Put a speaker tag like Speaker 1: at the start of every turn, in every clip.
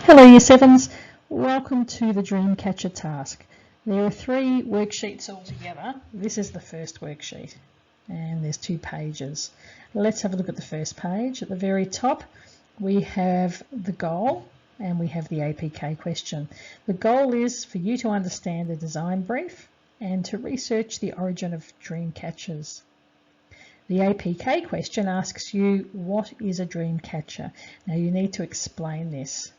Speaker 1: Hello Year 7s, welcome to the Dreamcatcher task. There are 3 worksheets altogether. This is the first worksheet and there's 2 pages. Let's have a look at the first page. At the very top we have the goal and we have the APK question. The goal is for you to understand the design brief and to research the origin of Dreamcatchers. The APK question asks you, what is a Dreamcatcher? Now you need to explain this.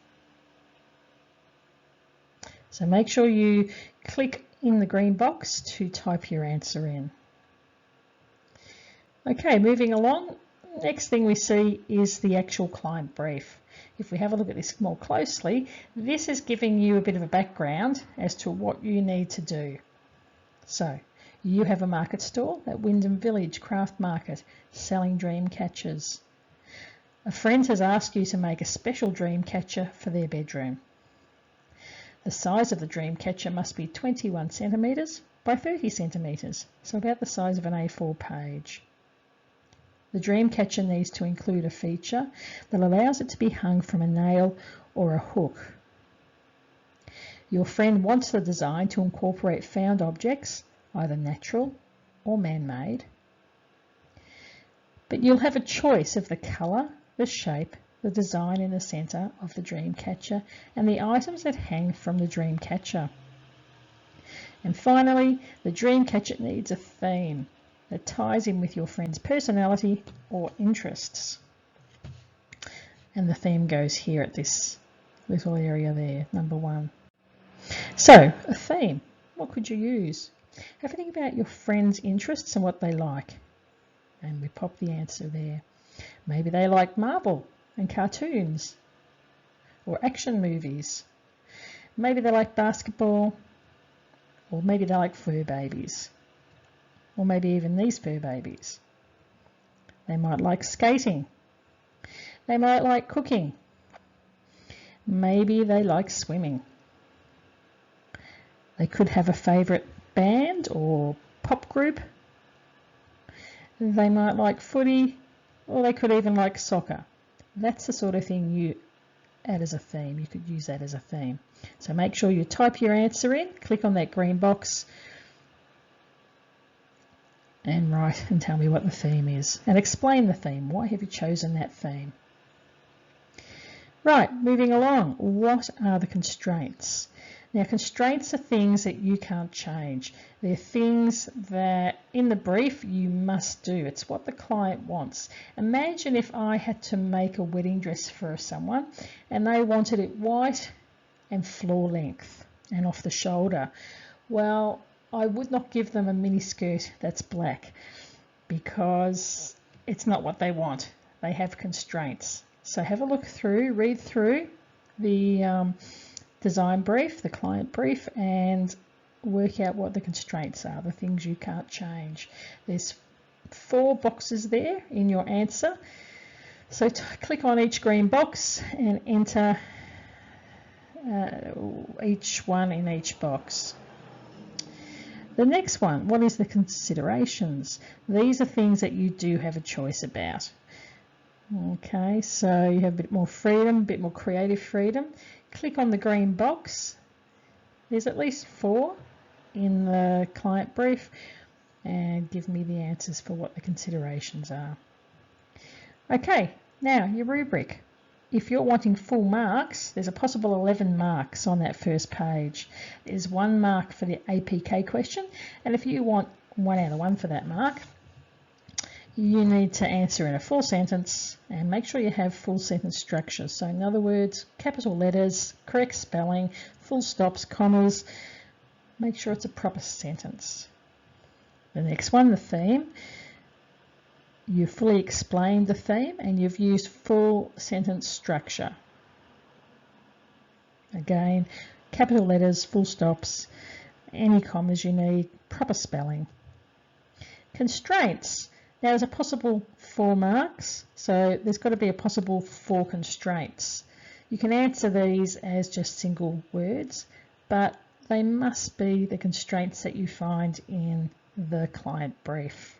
Speaker 1: So make sure you click in the green box to type your answer in. Okay, moving along, next thing we see is the actual client brief. If we have a look at this more closely, this is giving you a bit of a background as to what you need to do. So, you have a market stall at Wyndham Village Craft Market selling Dreamcatchers. A friend has asked you to make a special Dreamcatcher for their bedroom. The size of the Dreamcatcher must be 21 centimetres by 30 centimetres, so about the size of an A4 page. The Dreamcatcher needs to include a feature that allows it to be hung from a nail or a hook. Your friend wants the design to incorporate found objects, either natural or man-made, but you'll have a choice of the colour, the shape, the design in the centre of the Dreamcatcher and the items that hang from the Dreamcatcher. And finally, the Dreamcatcher needs a theme that ties in with your friend's personality or interests. And the theme goes here at this little area there, number 1. So, a theme, what could you use? Have a think about your friend's interests and what they like. And we pop the answer there. Maybe they like Marvel and cartoons or action movies. Maybe they like basketball, or maybe they like fur babies, or maybe even these fur babies. They might like skating. They might like cooking. Maybe they like swimming. They could have a favourite band or pop group. They might like footy, or they could even like soccer. That's the sort of thing you add as a theme. You could use that as a theme. So make sure you type your answer in, click on that green box and write and tell me what the theme is. And explain the theme. Why have you chosen that theme? Right, moving along. What are the constraints? Now, constraints are things that you can't change. They're things that in the brief you must do. It's what the client wants. Imagine if I had to make a wedding dress for someone and they wanted it white and floor length and off the shoulder. Well, I would not give them a mini skirt that's black because it's not what they want. They have constraints. So have a look through, read through the design brief, the client brief, and work out what the constraints are, the things you can't change. There's 4 boxes there in your answer. So click on each green box and enter each one in each box. The next one, what is the considerations? These are things that you do have a choice about. Okay, so you have a bit more freedom, a bit more creative freedom. Click on the green box. There's at least 4 in the client brief and give me the answers for what the considerations are. Okay, now your rubric. If you're wanting full marks, there's a possible 11 marks on that first page. There's 1 mark for the APK question, and if you want 1 out of 1 for that mark, you need to answer in a full sentence and make sure you have full sentence structure. So in other words, capital letters, correct spelling, full stops, commas. Make sure it's a proper sentence. The next one, the theme. You fully explained the theme and you've used full sentence structure. Again, capital letters, full stops, any commas you need, proper spelling. Constraints. Now there's a possible 4 marks, so there's got to be a possible 4 constraints. You can answer these as just single words, but they must be the constraints that you find in the client brief.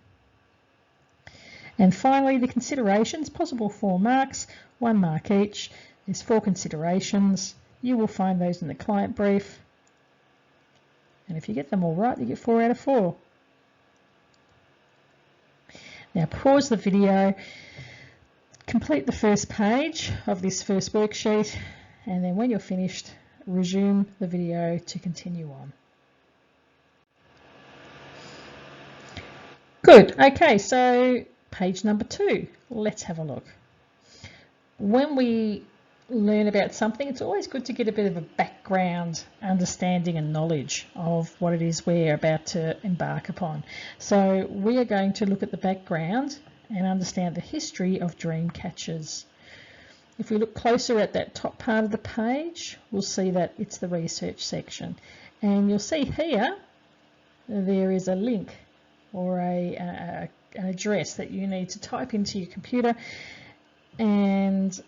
Speaker 1: And finally, the considerations, possible 4 marks, 1 mark each. There's 4 considerations. You will find those in the client brief. And if you get them all right, you get 4 out of 4. Now pause the video, complete the first page of this first worksheet, and then when you're finished, resume the video to continue on. Good. Okay, so page number 2. Let's have a look. When we learn about something, it's always good to get a bit of a background understanding and knowledge of what it is we're about to embark upon. So we are going to look at the background and understand the history of Dreamcatchers. If we look closer at that top part of the page, we'll see that it's the research section, and you'll see here there is a link or an address that you need to type into your computer, and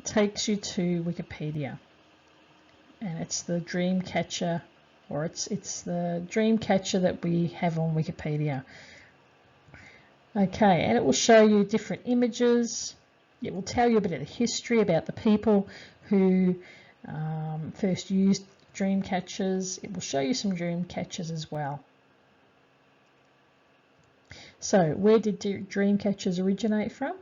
Speaker 1: takes you to Wikipedia, and it's the Dreamcatcher, or it's the Dreamcatcher that we have on Wikipedia. Okay, and it will show you different images. It will tell you a bit of the history about the people who first used Dreamcatchers. It will show you some Dreamcatchers as well. So where did Dreamcatchers originate from?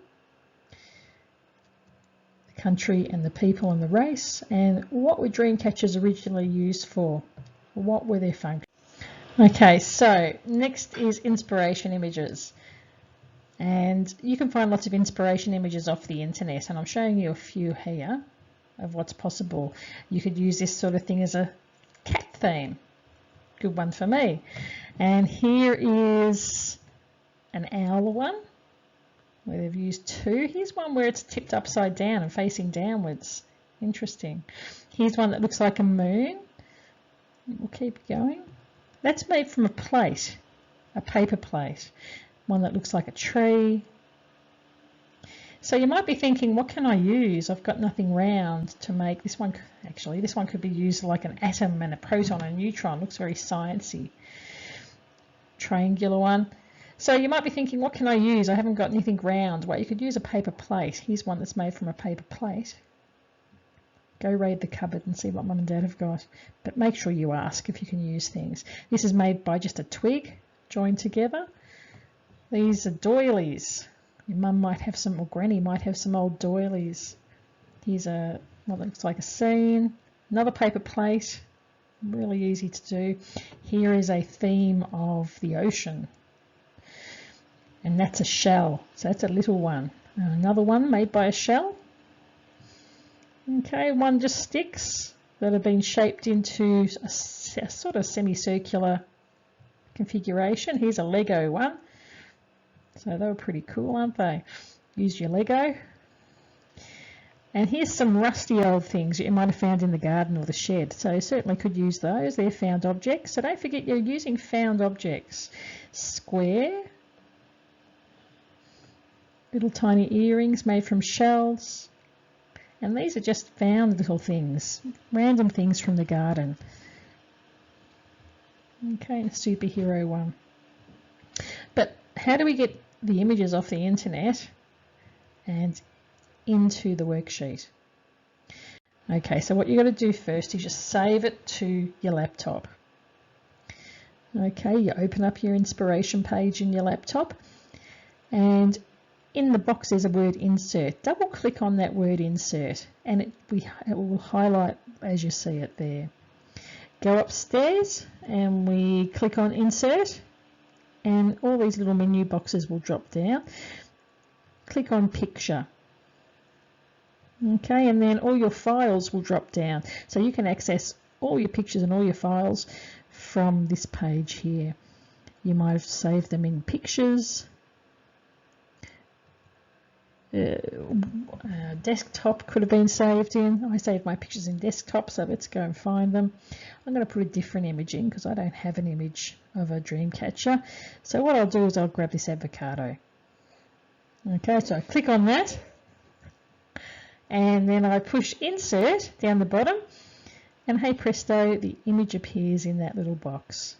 Speaker 1: Country and the people and the race, and what were Dreamcatchers originally used for? What were their functions? Okay, so next is inspiration images, and you can find lots of inspiration images off the internet, and I'm showing you a few here of what's possible. You could use this sort of thing as a cat theme. Good one for me. And here is an owl one, where they've used 2. Here's one where it's tipped upside down and facing downwards. Interesting. Here's one that looks like a moon. We'll keep going. That's made from a plate, a paper plate. One that looks like a tree. So you might be thinking, what can I use? I've got nothing round to make this one. Actually, this one could be used like an atom and a proton and a neutron. Looks very sciencey. Triangular one. So you might be thinking, what can I use? I haven't got anything round. Well, you could use a paper plate. Here's one that's made from a paper plate. Go raid the cupboard and see what Mum and Dad have got. But make sure you ask if you can use things. This is made by just a twig joined together. These are doilies. Your mum might have some, or granny might have some old doilies. Here's a what looks like a scene. Another paper plate. Really easy to do. Here is a theme of the ocean. And that's a shell, so that's a little one. And another one made by a shell. Okay, one just sticks that have been shaped into a sort of semicircular configuration. Here's a Lego one. So they were pretty cool, aren't they? Use your Lego. And here's some rusty old things you might have found in the garden or the shed. So you certainly could use those. They're found objects. So don't forget you're using found objects. Square. Little tiny earrings made from shells. And these are just found little things, random things from the garden. Okay, a superhero one. But how do we get the images off the internet and into the worksheet? Okay, so what you've got to do first is just save it to your laptop. Okay, you open up your inspiration page in your laptop, and in the box there's a word insert. Double click on that word insert and it will highlight as you see it there. Go upstairs and we click on insert, and all these little menu boxes will drop down. Click on picture. Okay, and then all your files will drop down. So you can access all your pictures and all your files from this page here. You might have saved them in pictures. Desktop could have been saved in. I saved my pictures in desktop, so let's go and find them. I'm going to put a different image in because I don't have an image of a Dreamcatcher. So what I'll do is I'll grab this avocado. Okay, so I click on that and then I push insert down the bottom, and hey presto, the image appears in that little box.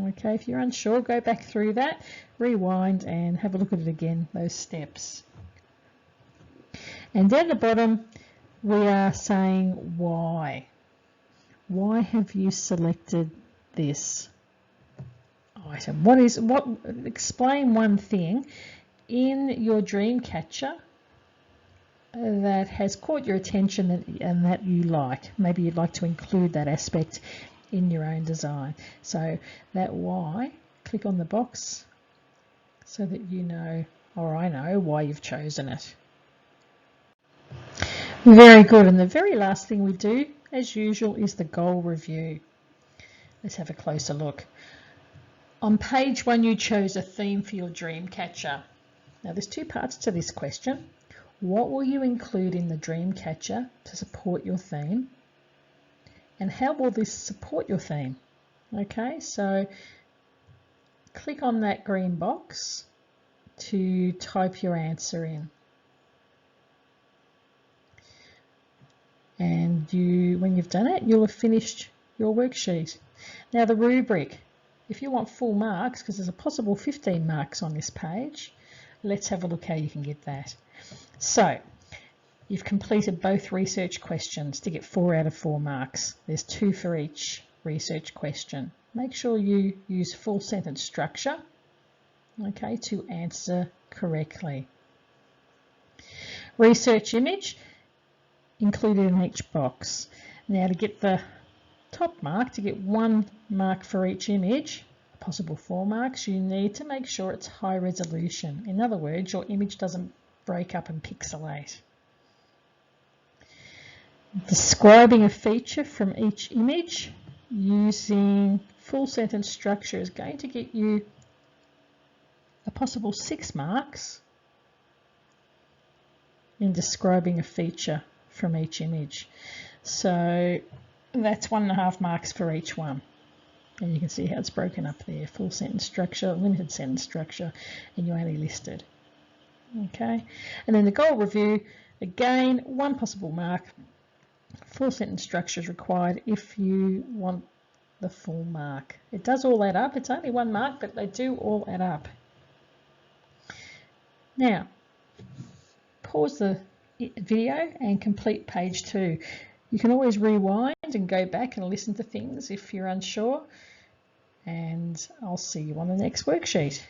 Speaker 1: Okay, if you're unsure, go back through that, rewind and have a look at it again, those steps. And down the bottom we are saying why. Why have you selected this item? Explain one thing in your Dreamcatcher that has caught your attention and that you like. Maybe you'd like to include that aspect in your own design. So that why, click on the box so that you know, or I know, why you've chosen it. Very good. And the very last thing we do, as usual, is the goal review. Let's have a closer look. On page 1, you chose a theme for your Dreamcatcher. Now there's two parts to this question. What will you include in the Dreamcatcher to support your theme? And how will this support your theme? Okay, so click on that green box to type your answer in. And when you've done it, you'll have finished your worksheet. Now the rubric, if you want full marks, because there's a possible 15 marks on this page, let's have a look how you can get that. So you've completed both research questions to get 4 out of 4 marks. There's 2 for each research question. Make sure you use full sentence structure, okay, to answer correctly. Research image included in each box. Now to get the top mark, to get 1 mark for each image, a possible 4 marks, you need to make sure it's high resolution. In other words, your image doesn't break up and pixelate. Describing a feature from each image using full sentence structure is going to get you a possible 6 marks in describing a feature from each image. So that's 1.5 marks for each one. And you can see how it's broken up there. Full sentence structure, limited sentence structure, and you only listed. Okay, and then the goal review, again, 1 possible mark. Full sentence structure is required if you want the full mark. It does all add up. It's only 1 mark, but they do all add up. Now, pause the video and complete page 2. You can always rewind and go back and listen to things if you're unsure. And I'll see you on the next worksheet.